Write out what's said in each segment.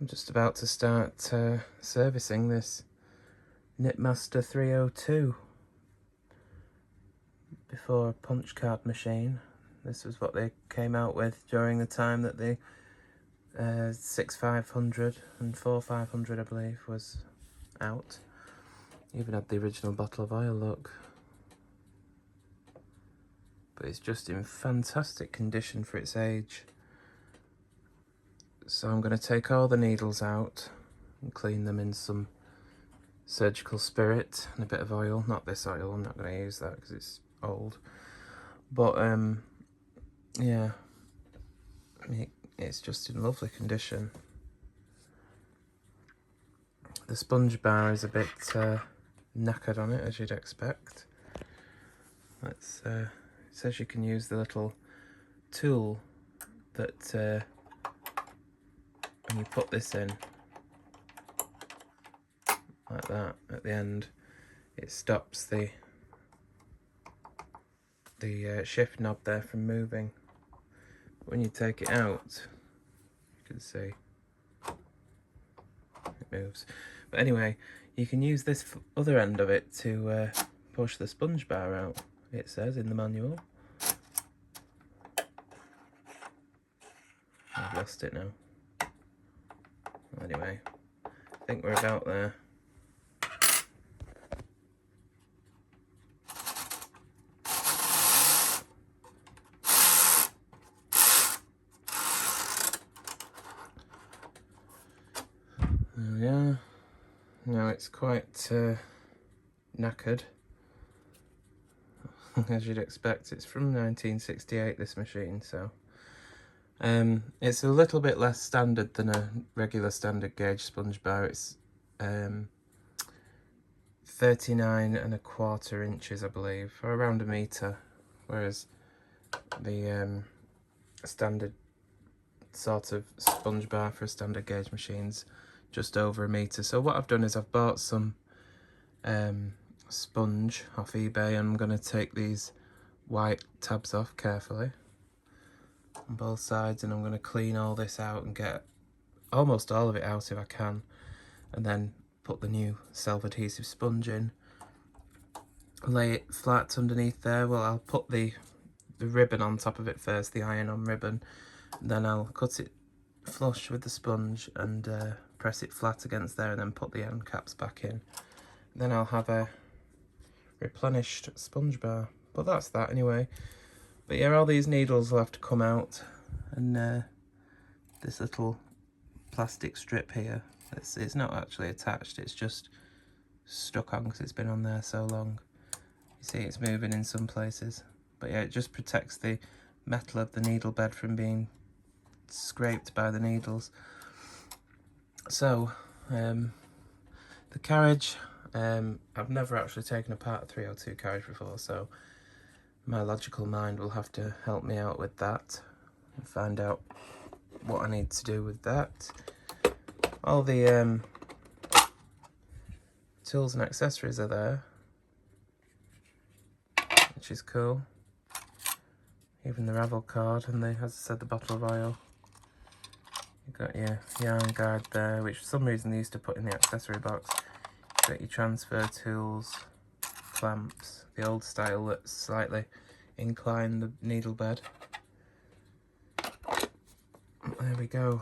I'm just about to start servicing this Knitmaster 302 before a punch card machine. This was what they came out with during the time that the 6500 and 4500, I believe, was out. Even had the original bottle of oil, look. But it's just in fantastic condition for its age. So I'm going to take all the needles out and clean them in some surgical spirit and a bit of oil. Not this oil, I'm not going to use that because it's old. But yeah, it's just in lovely condition. The sponge bar is a bit knackered on it, as you'd expect. It says you can use the little tool that when you put this in like that at the end, it stops the shift knob there from moving. But when you take it out, you can see it moves. But anyway, you can use this other end of it to push the sponge bar out, it says in the manual. I've lost it now. Anyway, I think we're about there. There we are. Now it's quite knackered. As you'd expect, it's from 1968, this machine, so it's a little bit less standard than a regular standard gauge sponge bar. It's 39¼ inches, I believe, or around a metre, whereas the standard sort of sponge bar for a standard gauge machine's just over a metre. So what I've done is I've bought some sponge off eBay, and I'm going to take these white tabs off carefully on both sides, and I'm going to clean all this out and get almost all of it out if I can, and then put the new self-adhesive sponge in, lay it flat underneath there. Well, I'll put the ribbon on top of it first, the iron-on ribbon, then I'll cut it flush with the sponge and press it flat against there, and then put the end caps back in. Then I'll have a replenished sponge bar. But that's that anyway. But yeah, all these needles will have to come out, and this little plastic strip here, it's not actually attached, it's just stuck on because it's been on there so long. You see it's moving in some places, but yeah, it just protects the metal of the needle bed from being scraped by the needles. So the carriage, I've never actually taken apart a 302 carriage before, so my logical mind will have to help me out with that and find out what I need to do with that. All the tools and accessories are there, which is cool. Even the ravel card, and as I said, the bottle of oil. You've got your yarn guard there, which for some reason they used to put in the accessory box. You've got your transfer tools, clamps, the old style that slightly incline the needle bed. There we go.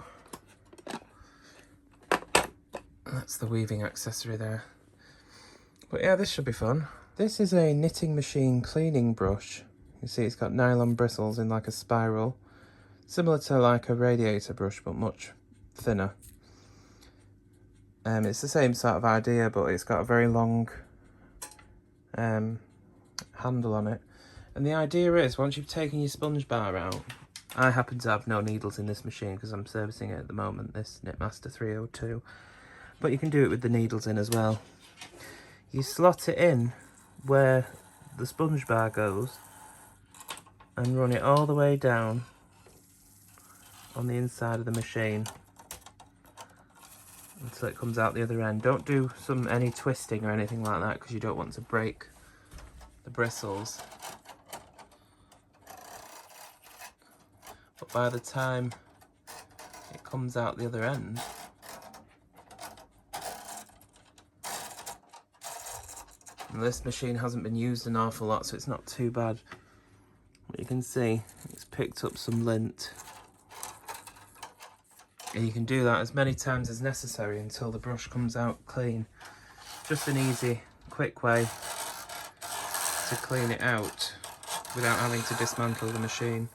That's the weaving accessory there. But yeah, this should be fun. This is a knitting machine cleaning brush. You see it's got nylon bristles in like a spiral, similar to like a radiator brush but much thinner. It's the same sort of idea, but it's got a very long handle on it. And the idea is, once you've taken your sponge bar out, I happen to have no needles in this machine because I'm servicing it at the moment, this Knitmaster 302, but you can do it with the needles in as well. You slot it in where the sponge bar goes and run it all the way down on the inside of the machine until it comes out the other end. Don't do any twisting or anything like that because you don't want to break the bristles. But by the time it comes out the other end, And this machine hasn't been used an awful lot, so it's not too bad. But you can see it's picked up some lint. And you can do that as many times as necessary until the brush comes out clean. Just an easy, quick way to clean it out without having to dismantle the machine.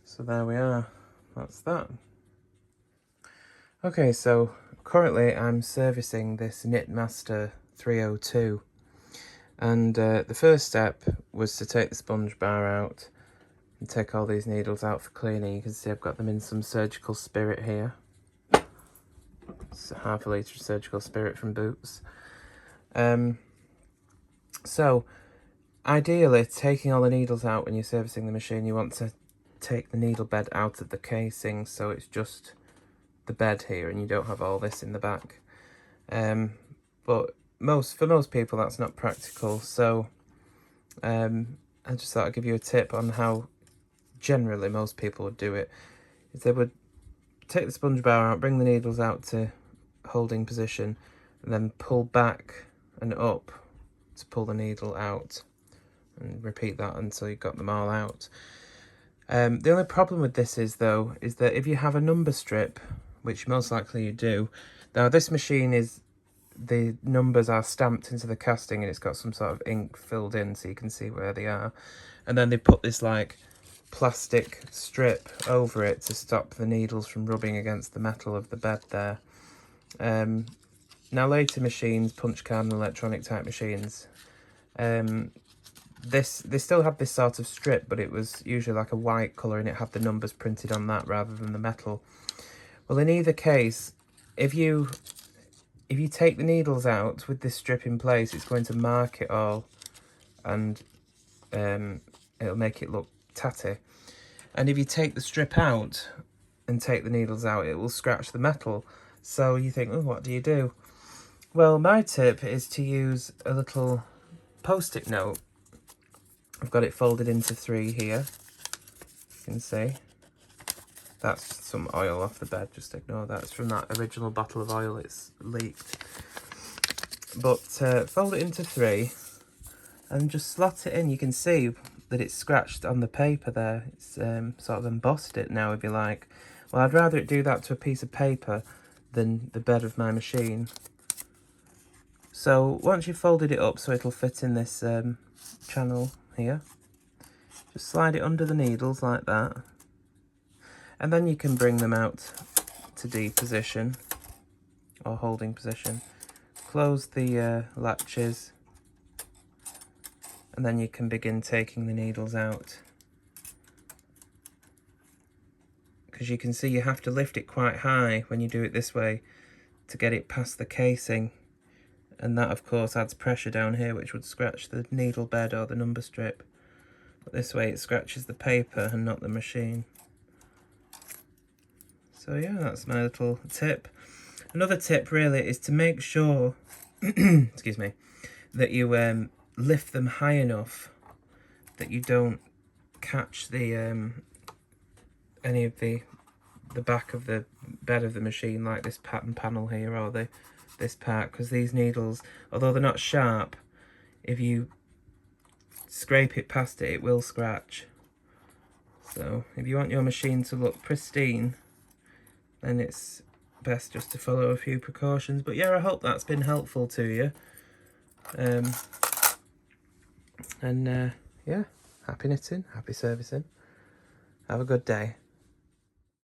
So there we are, that's that. Okay, so currently I'm servicing this Knitmaster 302, and the first step was to take the sponge bar out and take all these needles out for cleaning. You can see I've got them in some Surgical Spirit here. It's half a litre of Surgical Spirit from Boots. So ideally, taking all the needles out when you're servicing the machine, you want to take the needle bed out of the casing, so it's just the bed here and you don't have all this in the back. But for most people that's not practical, so I just thought I'd give you a tip on how generally most people would do it. Is they would take the sponge bar out, bring the needles out to holding position, and then pull back and up to pull the needle out, and repeat that until you've got them all out. The only problem with this is that if you have a number strip, which most likely you do, now this machine the numbers are stamped into the casting and it's got some sort of ink filled in so you can see where they are, and then they put this like plastic strip over it to stop the needles from rubbing against the metal of the bed there. Now later machines, punch card and electronic type machines, they still had this sort of strip, but it was usually like a white colour and it had the numbers printed on that rather than the metal. Well, in either case, if you take the needles out with this strip in place, it's going to mark it all, and it'll make it look tatty. And if you take the strip out and take the needles out, it will scratch the metal. So you think, oh, what do you do? Well, my tip is to use a little post-it note. I've got it folded into 3 here. You can see. That's some oil off the bed, just ignore that. It's from that original bottle of oil, it's leaked. But fold it into 3 and just slot it in. You can see that it's scratched on the paper there. It's sort of embossed it now, if you like. Well, I'd rather it do that to a piece of paper than the bed of my machine. So once you've folded it up so it'll fit in this channel here, just slide it under the needles like that. And then you can bring them out to D position or holding position. Close the latches, and then you can begin taking the needles out. Because you can see you have to lift it quite high when you do it this way to get it past the casing. And that of course adds pressure down here, which would scratch the needle bed or the number strip. But this way it scratches the paper and not the machine. So yeah, that's my little tip. Another tip really is to make sure excuse me, that you lift them high enough that you don't catch the any of the back of the bed of the machine, like this pattern panel here or this part, because these needles, although they're not sharp, if you scrape it past it, it will scratch. So if you want your machine to look pristine, then it's best just to follow a few precautions. But yeah, I hope that's been helpful to you. Yeah, happy knitting, happy servicing. Have a good day.